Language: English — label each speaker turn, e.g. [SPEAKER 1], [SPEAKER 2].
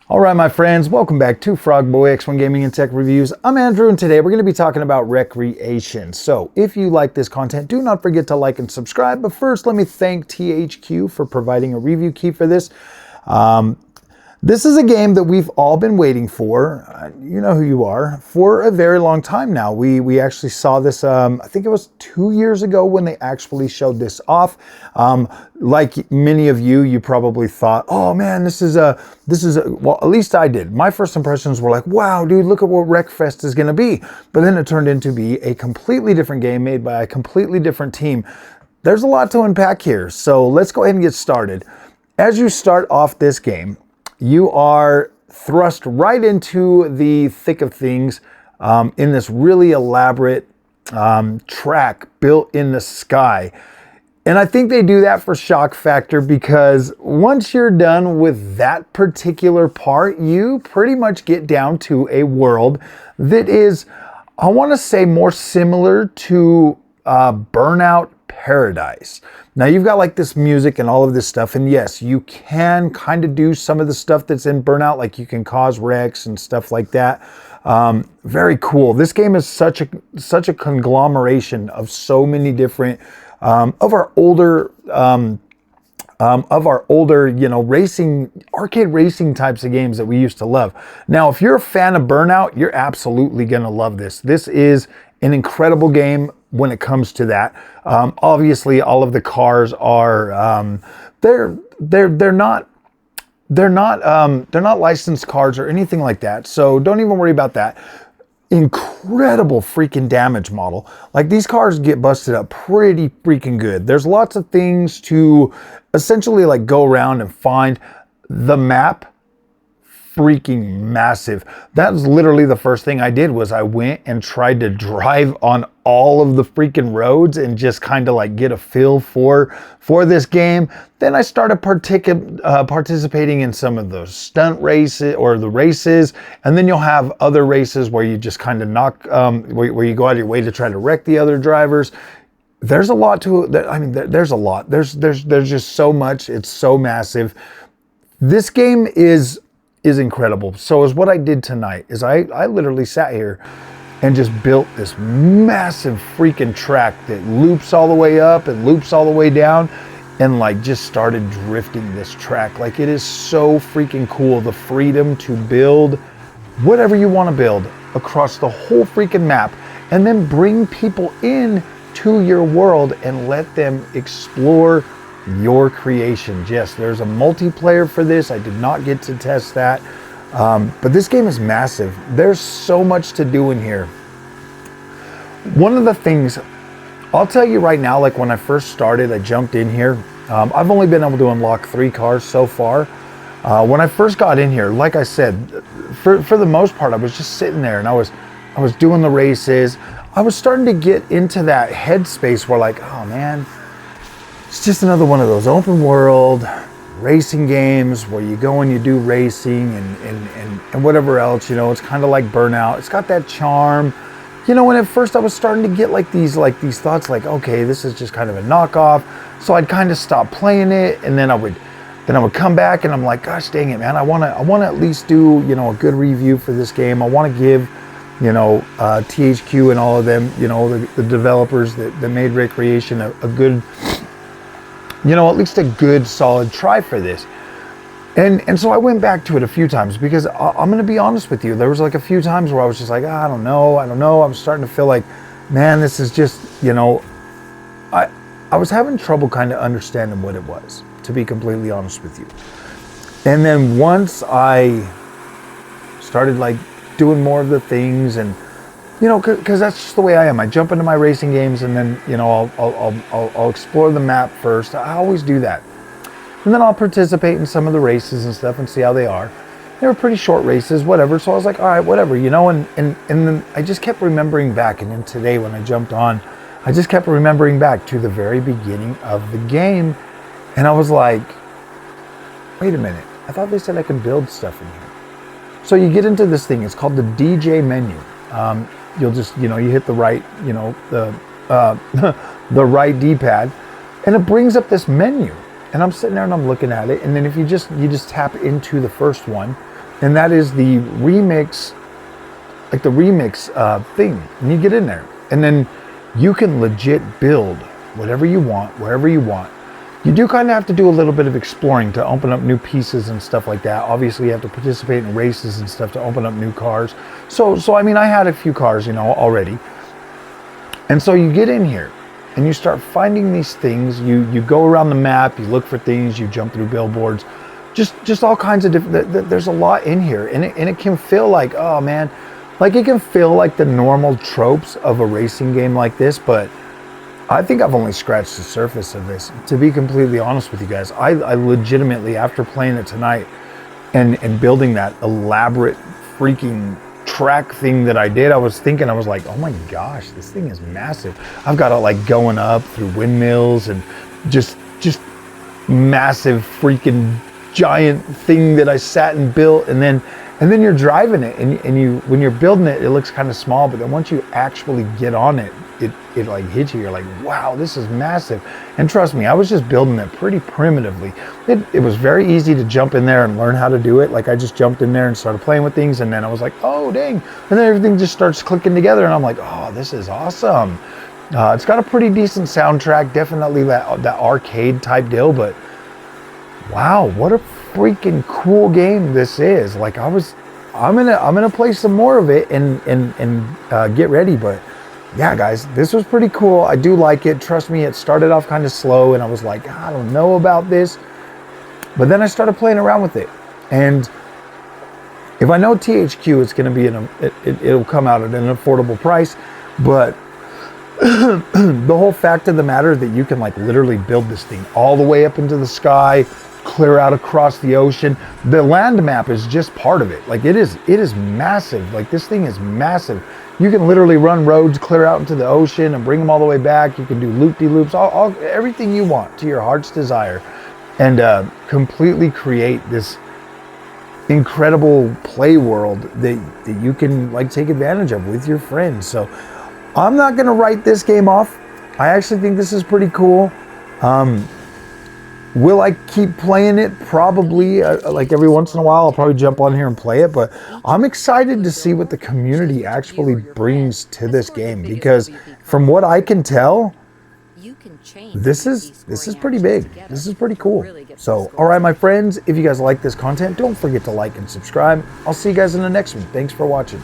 [SPEAKER 1] All right, my friends, welcome back to Frogboy X1 Gaming and Tech Reviews. I'm Andrew, and today we're going to be talking about Wreckreation. So if you like this content, do not forget to like and subscribe. But first, let me thank THQ for providing a review key for this. This is a game that we've all been waiting for, you know who you are, for a very long time now. We actually saw this, I think it was 2 years ago when they actually showed this off. Like many of you, you probably thought, oh man, this is well, at least I did. My first impressions were like, wow, dude, look at what Wreckfest is going to be. But then it turned into be a completely different game made by a completely different team. There's a lot to unpack here, so let's go ahead and get started. As you start off this game, you are thrust right into the thick of things in this really elaborate track built in the sky. And I think they do that for shock factor because once you're done with that particular part, you pretty much get down to a world that is, I want to say, more similar to Burnout Paradise. Now you've got like this music and all of this stuff, and yes, you can kind of do some of the stuff that's in Burnout, like you can cause wrecks and stuff like that. Very cool. This game is such a conglomeration of so many different of our older racing, arcade racing types of games that we used to love. Now, if you're a fan of Burnout, you're absolutely gonna love this. This is an incredible game when it comes to that. Obviously, all of the cars are they're not licensed cars or anything like that. So don't even worry about that. Incredible freaking damage model. Like, these cars get busted up pretty freaking good. There's lots of things to essentially like go around and find. The map, freaking massive. That was literally the first thing I did, was I went and tried to drive on all of the freaking roads and just kind of like get a feel for this game. Then I started participating in some of those stunt races or the races, and then you'll have other races where you just kind of knock, where you go out of your way to try to wreck the other drivers. There's a lot to it. I mean, there's a lot. There's just so much. It's so massive. This game is incredible. So is what I did tonight is I literally sat here and just built this massive freaking track that loops all the way up and loops all the way down, and like just started drifting this track. Like, it is so freaking cool, the freedom to build whatever you want to build across the whole freaking map, and then bring people in to your world and let them explore your creations. Yes, there's a multiplayer for this. I did not get to test that, but this game is massive. There's so much to do in here. One of the things I'll tell you right now, like when I first started, I jumped in here. I've only been able to unlock 3 cars so far. When I first got in here, like I said, for the most part, I was just sitting there and I was doing the races. I was starting to get into that headspace where, like, oh man, it's just another one of those open world racing games where you go and you do racing and whatever else, you know. It's kind of like Burnout. It's got that charm, you know. And at first I was starting to get like these thoughts like, okay, this is just kind of a knockoff. So I'd kind of stop playing it, and then I would come back and I'm like, gosh dang it, man, I want to at least do, you know, a good review for this game. I want to give, you know, THQ and all of them, you know, the developers that made Wreckreation a good, you know, at least a good solid try for this. And so I went back to it a few times because I'm going to be honest with you. There was like a few times where I was just like, I don't know. I'm starting to feel like, man, this is just, you know, I was having trouble kind of understanding what it was, to be completely honest with you. And then once I started like doing more of the things, and you know, because that's just the way I am. I jump into my racing games, and then, you know, I'll explore the map first. I always do that, and then I'll participate in some of the races and stuff and see how they are. They were pretty short races, whatever. So I was like, all right, whatever, you know. And then I just kept remembering back, and then today when I jumped on, I just kept remembering back to the very beginning of the game, and I was like, wait a minute. I thought they said I could build stuff in here. So you get into this thing. It's called the DJ menu. You'll just, you know, you hit the right, you know, the right D-pad, and it brings up this menu. And I'm sitting there and I'm looking at it, and then if you just tap into the first one, and that is the remix, like the remix thing. And you get in there, and then you can legit build whatever you want, wherever you want. You do kind of have to do a little bit of exploring to open up new pieces and stuff like that. Obviously, you have to participate in races and stuff to open up new cars. So I mean, I had a few cars, you know, already. And so you get in here and you start finding these things. You go around the map, you look for things, you jump through billboards, just all kinds of different, there's a lot in here. And it can feel like, oh man, like it can feel like the normal tropes of a racing game like this, but I think I've only scratched the surface of this. To be completely honest with you guys, I legitimately, after playing it tonight and building that elaborate freaking track thing that I did, I was like, oh my gosh, this thing is massive. I've got it like going up through windmills and just massive freaking giant thing that I sat and built, and then you're driving it, and you, when you're building it, it looks kind of small, but then once you actually get on it, it like hits you. You're like, wow, this is massive. And trust me, I was just building it pretty primitively. It was very easy to jump in there and learn how to do it. Like I just jumped in there and started playing with things, and then I was like, oh dang, and then everything just starts clicking together, and I'm like, oh, this is awesome. It's got a pretty decent soundtrack, definitely that arcade type deal, but wow, what a freaking cool game this is. Like I'm gonna play some more of it and get ready. But yeah, guys, this was pretty cool. I do like it. Trust me, it started off kind of slow, and I was like, I don't know about this, but then I started playing around with it. And if I know THQ, it's gonna be it'll come out at an affordable price, but the whole fact of the matter that you can like literally build this thing all the way up into the sky, clear out across the ocean. The land map is just part of it. Like it is massive. Like this thing is massive. You can literally run roads clear out into the ocean and bring them all the way back. You can do loop-de-loops, everything you want to your heart's desire, and completely create this incredible play world that you can like take advantage of with your friends. So I'm not gonna write this game off. I actually think this is pretty cool. Will I keep playing it? Probably, like every once in a while, I'll probably jump on here and play it, but I'm excited to see what the community actually brings to this game, because from what I can tell, this is pretty big. This is pretty cool. So, all right, my friends, if you guys like this content, don't forget to like and subscribe. I'll see you guys in the next one. Thanks for watching.